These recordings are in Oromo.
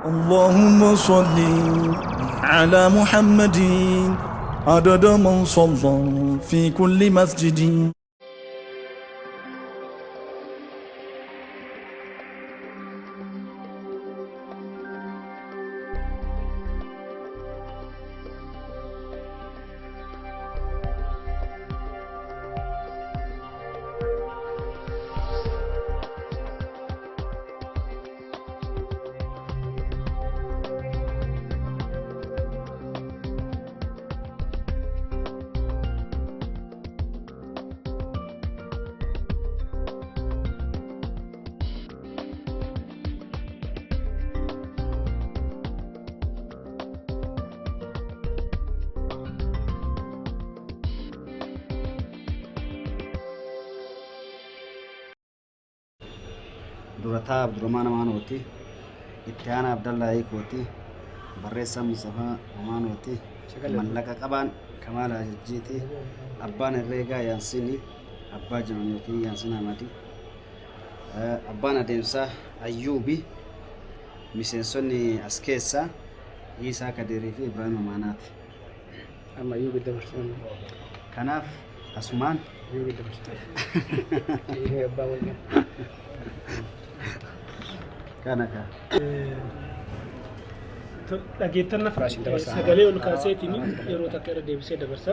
اللهم صل على محمد عدد من صلى في كل مسجد. durataa Abdurrahmaan Amaanooti, itti aanaa Abdallaa Hiikooti, barreessaa Mustafaa Amaanooti, mallaqa qabaan Kamaal Ajajjiiti, abbaan herreegaa Yaansiini, abbaa Jamaanyootii Yaansiin Ahmadi, abbaan adeemsaa Ayyuubi, miseensonni as keessaa Iisaa Kadirii fi Ibraahim Amaanaati. Amma Ayyuubi dabarsan. Kanaaf asumaan Ayyuubi dabarsan. Abbaa waliin. kana ka dhageettanna sagalee ol kaaseetiin yeroo takka irra deebisee dabarsa.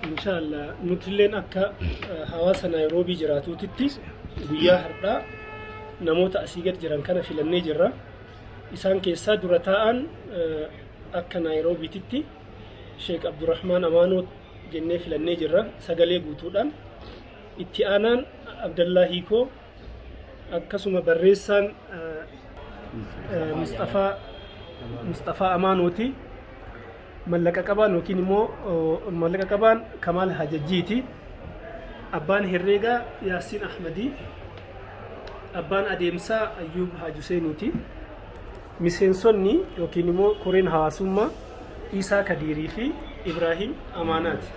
Inshaallah nutilleen akka hawaasa Naayiroobii jiraatuutitti guyyaa har'aa namoota asii gad jiran kana filannee jirra. Isaan keessaa dura taa'an akka Naayiroobiititti Sheek Abdurrahmaan Amaanoo jennee filannee jirra sagalee guutuudhaan. Itti aanaan Abdallaa Hiikoo akkasuma barreessaan Mustafaa Amaanooti, mallaqa qabaan yookiin immoo mallaqa qabaan Kamaal Hajajjiiti, abbaan herreegaa Yaasiin Ahmadii, abbaan adeemsaa Ayyuub Haajuseeniiti, miseensonni yookiin immoo koreen hawaasummaa Iisaa Kadirii fi Ibraahim Amaanaati.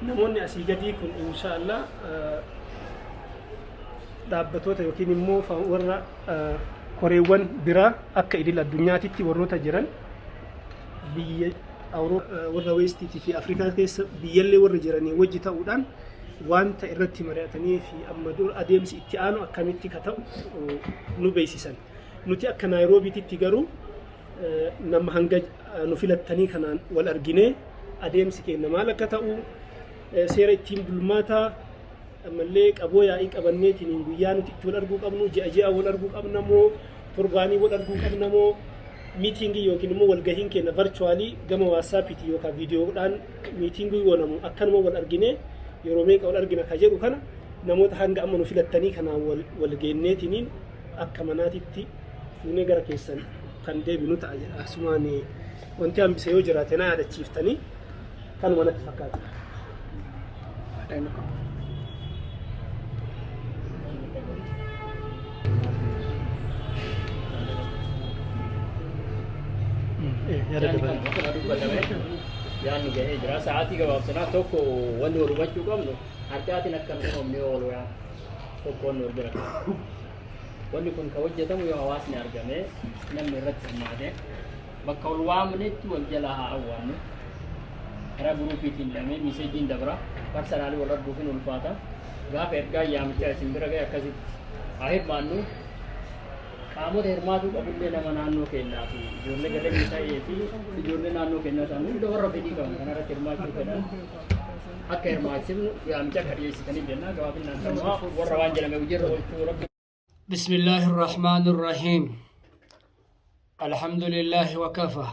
Namoonni asii gadii kun inshaallah dhaabbatoota yookiin immoo warra koreewwan biraa akka idil addunyaatitti warroota jiran biyya warra weestiitii fi Afrikaa keessa biyyallee warra jiranii wajji ta'uudhaan wanta irratti mari'atanii fi amma dur adeemsi itti aanu akkamitti ka ta'u nu beeksisan. Nuti akka Naayiroobiititti garuu nama hanga nu filattanii kanaan wal arginee adeemsi keenya maal akka ta'u seera ittiin bulmaataa ammallee qaboo yaa'ii qabanneetiin guyyaa nuti itti wal arguu qabnu ji'a wal arguu qabna moo torbaanii wal arguu qabna moo miitingii yookiin immoo walgahiin keenya virtuaalii gama waatsaapiiti yookaan viidiyoodhaan miitingii goonamu akkanuma wal argine yeroo meeqa wal argina ka jedhu kana namoota hanga amma nu filattanii kanaan wal geenneetiin akka manaatitti fuunee gara keessan kan deebinu ta'a jedha. Asumaan wanti hambise yoo jiraate na yaadachiiftanii kanuma natti fakkaata. yaanni gahee jira sa'aatii gabaabsanaa tokko wanni wal hubachuu qabnu harcaatiin akkamitti humni oolu yaa tokko wanni wal bira wanni kun ka hojjetamu yoo hawaasni argame namni irratti hirmaate bakka wal waamnetti wal jalaa haa awwaannu karaa guruupiitiin lamee miseejiin dabra parsanaalii wal arguufin ulfaata gaafa ergaa yaamichaa isin bira gahe akkasitti haa hirmaannu qaamota hirmaatuu qabullee nama naannoo keenyaa fi ijoollee gadanii ta'ee fi ijoollee naannoo keenyaa ta'an hunda warra fedhii qaban kanarratti hirmaachuu fedhan akka hirmaachifnu yaamicha akka dhiyeessitanii jennaa gabaabinaan sanumaa warra waan jedhame hojiirra oolchuu rabbi. بسم الله الرحمن الرحيم الحمد لله وكفى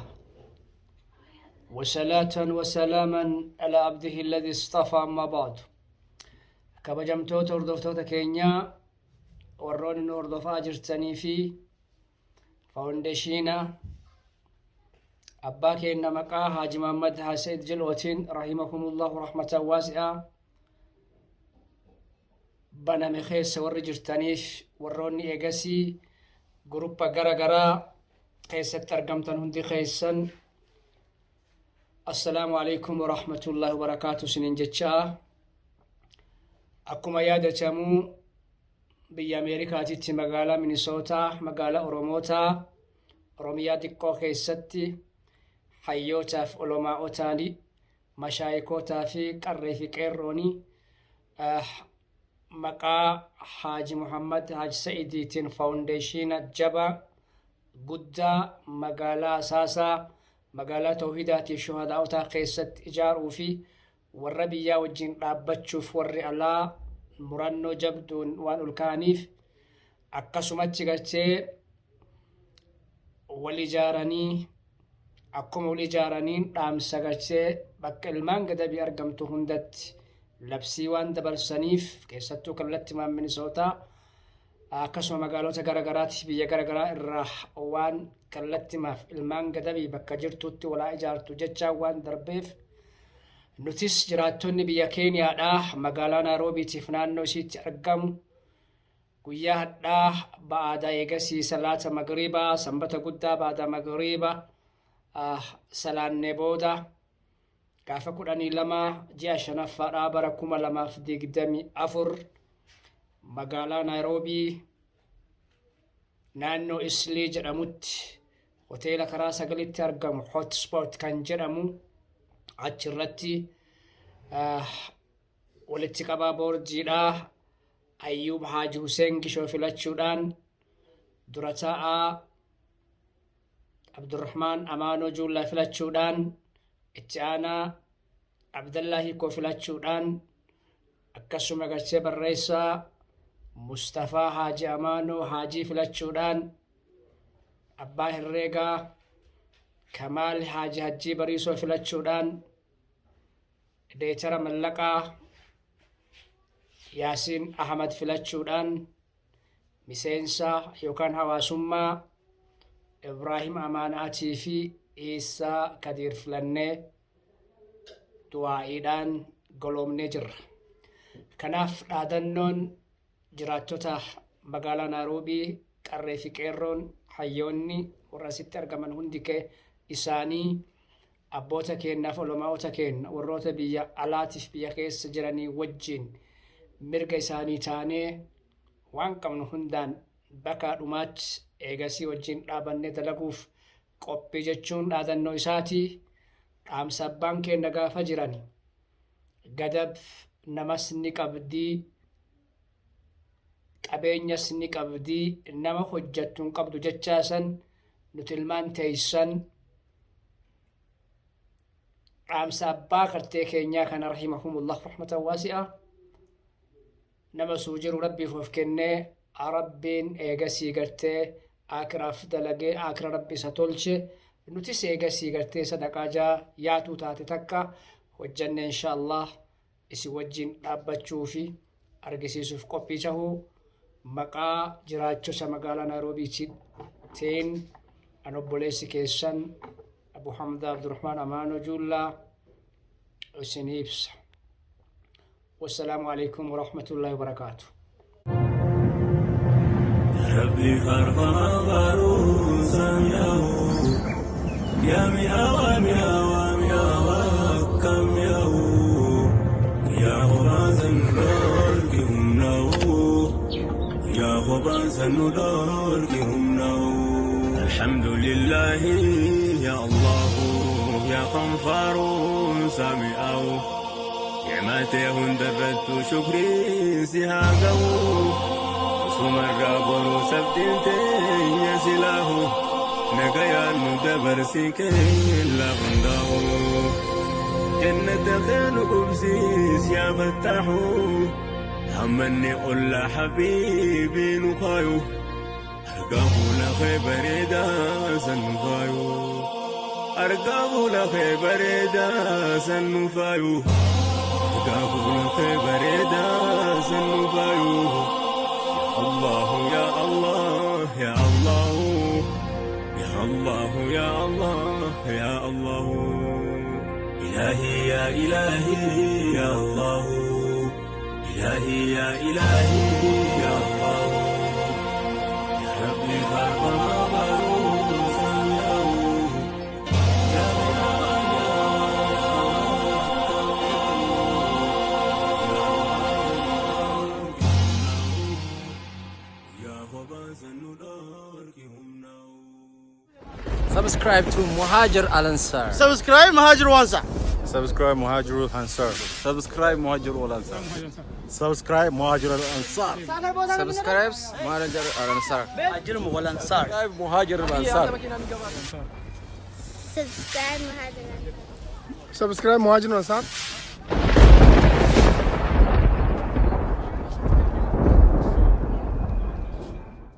وصلاة وسلاما على عبده الذي اصطفى أما بعد كبجمتوت وردفتوت كينيا ورون وردفا جرتني في فاونديشينا أباك إنما قا حاج محمد حسين جلوتين رحمكم الله رحمة واسعة بنا مخيس ور جرتنيش وروني إيجاسي جروبا غرا قيسة ترجمتن هندي خيسن السلام عليكم ورحمة الله وبركاته سنين جتشا أكما يادا تامو بيا أمريكا تيتي مقالة مينيسوتا مقالة أوروموتا oromiyaa xiqqoo keessatti hayyootaaf olomaa'otaani mashaayikootaa fi qarree fi qeerroonii maqaa Haaji Muhammad Haaji Sa'idiitiin faawundeeshina jabaa guddaa magaalaa Asaasaa magaalaa Tawhiidaatii shuhadaa'otaa keessatti ijaaruu fi warra biyyaa wajjin dhaabbachuuf warri alaa murannoo jabduun waan ol ka'aniif akkasumatti gartee wal ijaaranii akkuma wal ijaaraniin dhaamsa gartee bakka ilmaan gadabii argamtu hundatti labsii waan dabarsaniif keessattuu kallattii Minnesootaa akkasuma magaalota garagaraatti biyya garagaraa irraa waan kallattimaaf ilmaan gadabii bakka jirtutti walaa ijaartu jechaa waan darbeef nutis jiraattonni biyya Keeniyaadhaa magaalaa Naayiroobiitiif naannoo isiitti argamu guyyaa hadhaa ba'aada eegasii salaata magriibaa sanbata guddaa ba'aada magriibaa salaannee booda gaafa 12 ji'a 5ffaadhaa bara 2024 magaalaa Naayiroobii naannoo Islii jedhamutti hoteela karaa 9tti argamu hotspot kan jedhamu achirratti walitti qabaa boordiidhaa Ayyuub Haaji Huseen Gishoo filachuudhaan dura taa'aa Abdurrahmaan Amaanoo Juullaa filachuudhaan itti aanaa Abdallaahii Koo filachuudhaan akkasuma gartee barreessaa Mustafaa Haaji Amaanoo Haajii filachuudhaan abbaa herreegaa Kamaal Haaji Hajjii Bariisoo filachuudhaan deetara mallaqaa Yaasiin Ahmad filachuudhaan miseensa yookaan hawaasummaa Ibraahim Amaanaatii fi Iisaa Kadiir filannee du'aa'iidhaan goloomnee jirra. Kanaaf dhaadannoon jiraattota magaalaa Naayiroobii qarree fi qeerroon hayyoonni warra asitti argaman hundi isaanii abboota keenyaaf olomaa'ota keenya warroota biyya alaatiif biyya keessa jiranii wajjin mirga isaanii taanee waan qabnu hundaan bakka dhumaatti eegasii wajjin dhaabannee dalaguuf qophii jechuun dhaadannoo isaatii dhaamsa abbaan keenya gaafa jiran gadab namas ni qabdii qabeenyas ni qabdii nama hojjettu hin qabdu jechaasan nuti ilmaan teeysan dhaamsa abbaa kartee keenyaa kana rahimahumullah rahmatan waasi'a nama suujiru rabbiif of kennee rabbiin eegasii gartee akiraaf dalagee akira rabbi isa tolche nutis eegasii gartee sadaqaa jaa yaatuu taate takka hojjanne inshaallah isi wajjin dhaabbachuu fi argisiisuuf qophii tahuu maqaa jiraachosa magaalaa Naayiroobiitiin an obboleessi keessan Abu Hamza Abdurrahmaan Amaanoo Juullaa isinii ibsa. والسلام عليكم ورحمة الله وبركاته. ربي خرفنا غروسا يا ميا وميا وميا وكم يا غبازا نوركم نو يا غبازا نوركم نو الحمد لله يا الله يا خنفار سامئو نعمته هندبت شكري سهاقو سمر رابر سبتين يسلاه نقيا ندبر سيكين لغنداو جنة خير قبسيس يا فتاحو همني قل حبيبي نخايو أرقاه لخي بريدا سنفايو أرقاه لخي بريدا سنفايو قابل بريدا سنفايو يا الله يا الله يا الله يا الله يا الله إلهي يا إلهي يا الله إلهي يا إلهي يا الله يا ربي خلق Subscribe to Muhajir Al Ansar. Subscribe Muhajir Ansar. Subscribe Muhajir Al Ansar. Subscribe Muhajir Ansar. Subscribe Muhajir Al Ansar. Subscribe Muhajir Al Ansar. Muhajir Ansar. Subscribe Muhajir Al Ansar. Subscribe Muhajir. Subscribe Muhajir Ansar.